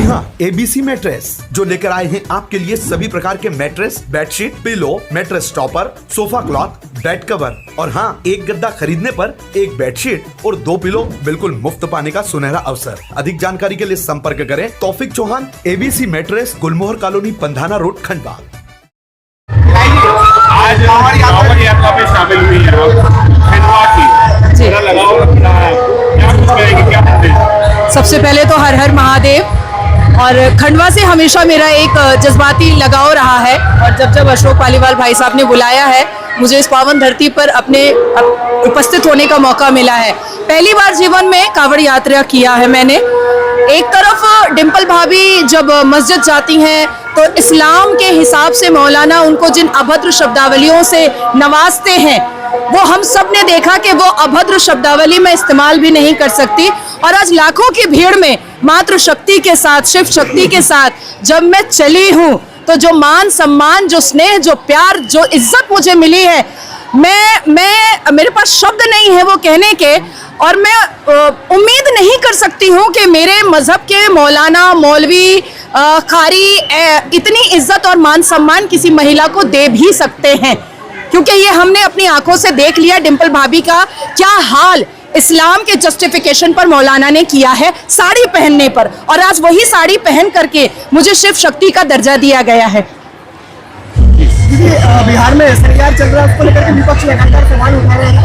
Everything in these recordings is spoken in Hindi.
हाँ, एबीसी मैट्रेस जो लेकर आए हैं आपके लिए सभी प्रकार के mattress, bedsheet, pillow, mattress topper, sofa cloth, bed cover और हाँ, एक गद्दा खरीदने पर एक बेडशीट और 2 पिलो बिल्कुल मुफ्त पाने का सुनहरा अवसर। अधिक जानकारी के लिए संपर्क करें तौफिक चौहान, एबीसी मैट्रेस, गुलमोहर कॉलोनी, पंधाना रोड, खंडवा। आज कांवड़ यात्रा में शामिल हुई है खंडवा की, मेरा लगाव रखना है, क्या कुछ कहेंगे, क्या बताएं? सबसे पहले तो हर हर महादेव। और खंडवा से हमेशा मेरा एक जज्बाती लगाव रहा है और जब जब अशोक पालीवाल भाई साहब ने बुलाया है, मुझे इस पावन धरती पर अपने उपस्थित होने का मौका मिला है। पहली बार जीवन में कांवड़ यात्रा किया है मैंने। एक तरफ डिम्पल भाभी जब मस्जिद जाती हैं तो इस्लाम के हिसाब से मौलाना उनको जिन अभद्र शब्दावलियों से नवाजते हैं, वो हम सब ने देखा कि वो अभद्र शब्दावली मैं इस्तेमाल भी नहीं कर सकती। और आज लाखों की भीड़ में मातृ शक्ति के साथ, शिव शक्ति के साथ जब मैं चली हूँ तो जो मान सम्मान, जो स्नेह, जो प्यार, जो इज्जत मुझे मिली है, मैं मेरे पास शब्द नहीं है वो कहने के। और मैं उम्मीद नहीं कर सकती हूँ कि मेरे मजहब के मौलाना, मौलवी, कारी इतनी इज्जत और मान सम्मान किसी महिला को दे भी सकते हैं, क्योंकि ये हमने अपनी आंखों से देख लिया डिम्पल भाभी का क्या हाल इस्लाम के जस्टिफिकेशन पर मौलाना ने किया है साड़ी पहनने पर। और आज वही साड़ी पहन करके मुझे शिव शक्ति का दर्जा दिया गया है। बिहार में एसआईआर चल रहा है, उसको लेकर के विपक्ष लगातार सवाल उठा रहे हैं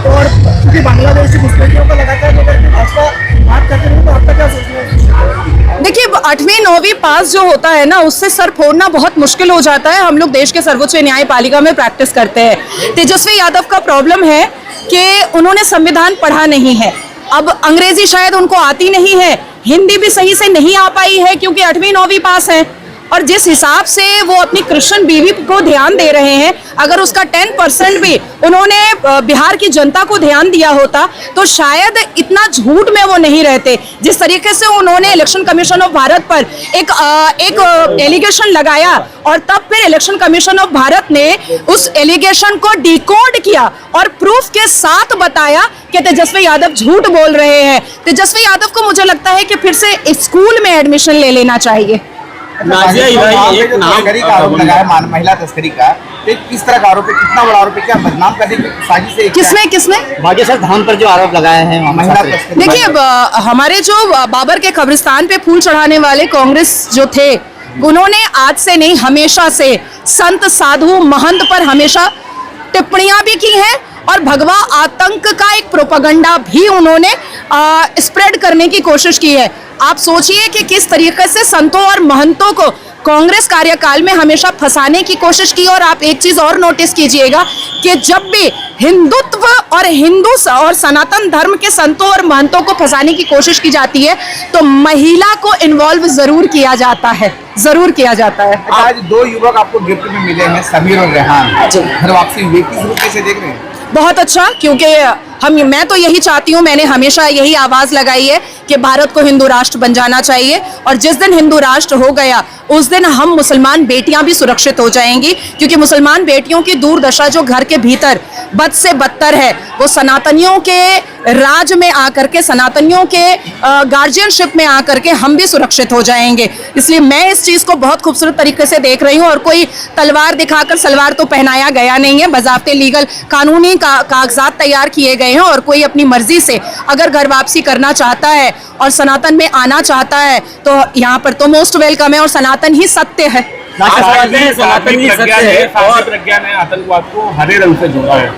और क्योंकि बांग्लादेश की घुसपैठियों को लगातार भाजपा बात करते रहे, तो आपका क्या सोचना है? देखिए, 8वीं 9वीं पास जो होता है ना, उससे सर फोड़ना बहुत मुश्किल हो जाता है। हम लोग देश के सर्वोच्च न्यायपालिका में प्रैक्टिस करते हैं। तेजस्वी यादव का प्रॉब्लम है कि उन्होंने संविधान पढ़ा नहीं है। अब अंग्रेजी शायद उनको आती नहीं है, हिंदी भी सही से नहीं आ पाई है क्योंकि 8वीं 9वीं पास है। और जिस हिसाब से वो अपनी कृष्ण बीवी को ध्यान दे रहे हैं, अगर उसका 10% भी उन्होंने बिहार की जनता को ध्यान दिया होता तो शायद इतना झूठ में वो नहीं रहते। जिस तरीके से उन्होंने इलेक्शन कमीशन ऑफ भारत पर एक एलिगेशन लगाया और तब फिर इलेक्शन कमीशन ऑफ भारत ने उस एलिगेशन को डिकोड किया और प्रूफ के साथ बताया कि तेजस्वी यादव झूठ बोल रहे हैं। तेजस्वी यादव को मुझे लगता है कि फिर से स्कूल में एडमिशन ले लेना चाहिए। नाजिया इलाही एक नाम तस्करी का आरोप लगाया, महिला तस्करी का, किस तरह का आरोप है, कितना बड़ा आरोप है, क्या बदनाम करने की साजिश है? किसने बागेश्वर धाम पर जो आरोप लगाए हैं महिला तस्करी? देखिए, हमारे जो बाबर के कब्रिस्तान पे फूल चढ़ाने वाले कांग्रेस जो थे, उन्होंने आज से नहीं हमेशा से संत, साधु, महंत पर हमेशा टिप्पणियां भी की हैं और भगवा आतंक का एक प्रोपेगेंडा भी उन्होंने स्प्रेड करने की कोशिश की है। आप सोचिए कि किस तरीके से संतों और महंतों को कांग्रेस कार्यकाल में हमेशा फंसाने की कोशिश की। और आप एक चीज और नोटिस कीजिएगा कि जब भी हिंदुत्व और हिंदू और सनातन धर्म के संतों और महंतों को फंसाने की कोशिश की जाती है तो महिला को इन्वॉल्व जरूर किया जाता है, जरूर किया जाता है। आज 2 युवक आपको गिफ्ट में मिले हैं, समीर और रेहान, घर वापसी हुई, किस रूप से देख रहे हैं? बहुत अच्छा, क्योंकि मैं तो यही चाहती हूँ, मैंने हमेशा यही आवाज लगाई है कि भारत को हिंदू राष्ट्र बन जाना चाहिए। और जिस दिन हिंदू राष्ट्र हो गया उस दिन हम मुसलमान बेटियां भी सुरक्षित हो जाएंगी, क्योंकि मुसलमान बेटियों की दुर्दशा जो घर के भीतर बद से बदतर है, वो सनातनियों के राज में आकर के, सनातनियों के गार्जियनशिप में आकर के हम भी सुरक्षित हो जाएंगे। इसलिए मैं इस चीज को बहुत खूबसूरत तरीके से देख रही हूँ। और कोई तलवार दिखाकर सलवार तो पहनाया गया नहीं है, बजाते लीगल कानूनी कागजात तैयार किए गए हैं। और कोई अपनी मर्जी से अगर घर वापसी करना चाहता है और सनातन में आना चाहता है तो यहाँ पर तो मोस्ट वेलकम है और सनातन ही सत्य है। सनातन ही सत्य है। और प्रज्ञा ने आतंकवाद को हरे रंग से जोड़ा है,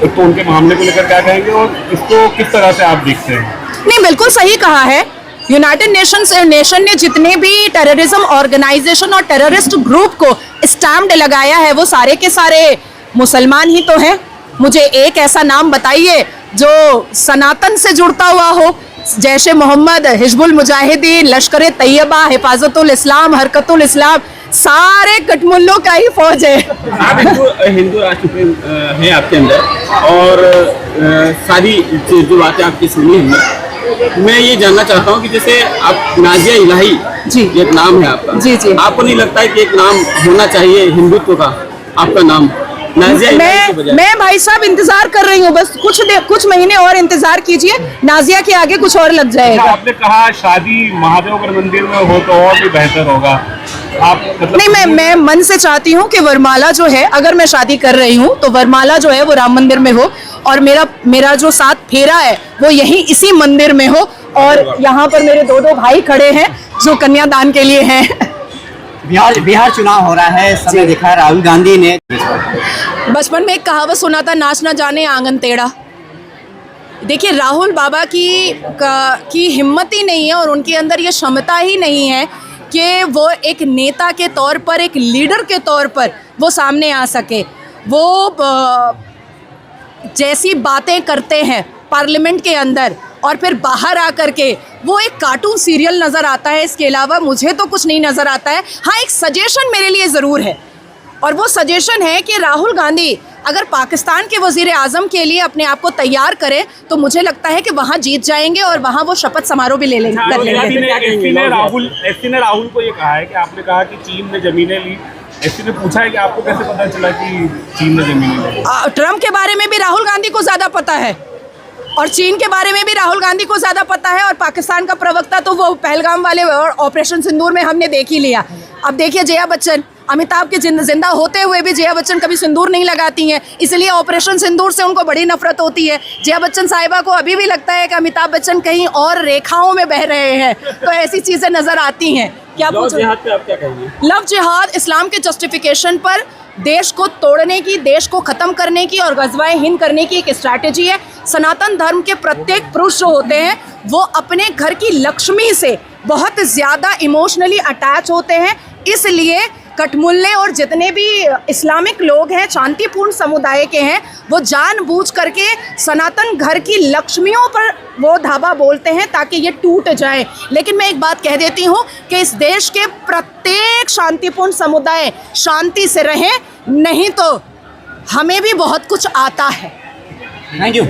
तो उनके मामले को लेकर क्या कहेंगे और इसको किस तरह से आप देखते हैं? नहीं, बिल्कुल सही कहा है। यूनाइटेड नेशन ने जितने भी टेररिज्म ऑर्गेनाइजेशन और टेररिस्ट ग्रुप को स्टैम्प लगाया है वो सारे के सारे मुसलमान ही तो हैं। मुझे एक ऐसा नाम बताइए जो सनातन से जुड़ता हुआ हो। जैशे मोहम्मद, हिजबुल मुजाहिदीन, लश्कर तैयबा, हिफाजतुल इस्लाम, हरकतुल इस्लाम, सारे कटमुल्लों का ही फौज है। आप हिंदू राष्ट्र हैं आपके अंदर और सारी जो बातें आपकी सुनी हैं, मैं ये जानना चाहता हूँ कि जैसे आप नाजिया इलाही जी, एक नाम है आपका, जी जी, आपको नहीं लगता है कि एक नाम होना चाहिए हिंदुत्व का, आपका नाम? नाजिया इलाही के बजाय? मैं भाई साहब इंतजार कर रही हूँ, बस कुछ महीने और इंतजार कीजिए, नाजिया के आगे कुछ और लग जाएगा। आपने कहा शादी महादेवगढ़ मंदिर में हो तो और भी बेहतर होगा, आप मतलब नहीं, मैं मन से चाहती हूँ कि वरमाला जो है, अगर मैं शादी कर रही हूँ तो वरमाला जो है वो राम मंदिर में हो, और मेरा जो 7 फेरा है वो यहीं इसी मंदिर में हो। और यहाँ पर मेरे 2 भाई खड़े हैं जो कन्यादान के लिए हैं। बिहार चुनाव हो रहा है, सबने देखा राहुल गांधी ने। बचपन में एक कहावत सुना था, नाच ना जाने आंगन टेढ़ा। देखिए, राहुल बाबा की हिम्मत ही नहीं है और उनके अंदर ये क्षमता ही नहीं है कि वो एक नेता के तौर पर, एक लीडर के तौर पर वो सामने आ सके। वो जैसी बातें करते हैं पार्लियामेंट के अंदर और फिर बाहर आकर के वो एक कार्टून सीरियल नज़र आता है, इसके अलावा मुझे तो कुछ नहीं नज़र आता है। हाँ, एक सजेशन मेरे लिए ज़रूर है, और वो सजेशन है कि राहुल गांधी अगर पाकिस्तान के वज़ीर आज़म के लिए अपने आप को तैयार करें तो मुझे लगता है कि वहाँ जीत जाएंगे और वहाँ वो शपथ समारोह भी कर लेंगे। एसपी ने राहुल को ये कहा है कि आपने कहा कि चीन ने जमीनें ली, एसपी ने पूछा है कि आपको कैसे पता चला कि चीन ने जमीनें ली? ट्रम्प के बारे में भी राहुल गांधी को ज़्यादा पता है और चीन के बारे में भी राहुल गांधी को ज़्यादा पता है, और पाकिस्तान का प्रवक्ता तो वो पहलगाम वाले और ऑपरेशन सिंदूर में हमने देख ही लिया। अब देखिए, जया बच्चन, अमिताभ के जिंदा होते हुए भी जया बच्चन कभी सिंदूर नहीं लगाती हैं, इसलिए ऑपरेशन सिंदूर से उनको बड़ी नफरत होती है। जया बच्चन साहिबा को अभी भी लगता है कि अमिताभ बच्चन कहीं और रेखाओं में बह रहे हैं, तो ऐसी चीज़ें नज़र आती हैं। क्या लव जिहाद पे आप क्या कहेंगे? लव जिहाद इस्लाम के जस्टिफिकेशन पर देश को तोड़ने की, देश को ख़त्म करने की और ग़ज़वाए हिंद करने की एक स्ट्रैटेजी है। सनातन धर्म के प्रत्येक पुरुष जो होते हैं वो अपने घर की लक्ष्मी से बहुत ज़्यादा इमोशनली अटैच होते हैं, इसलिए कठमुल्ले और जितने भी इस्लामिक लोग हैं, शांतिपूर्ण समुदाय के हैं, वो जानबूझ करके सनातन घर की लक्ष्मियों पर वो धावा बोलते हैं ताकि ये टूट जाए। लेकिन मैं एक बात कह देती हूँ कि इस देश के प्रत्येक शांतिपूर्ण समुदाय शांति से रहें, नहीं तो हमें भी बहुत कुछ आता है। Thank you.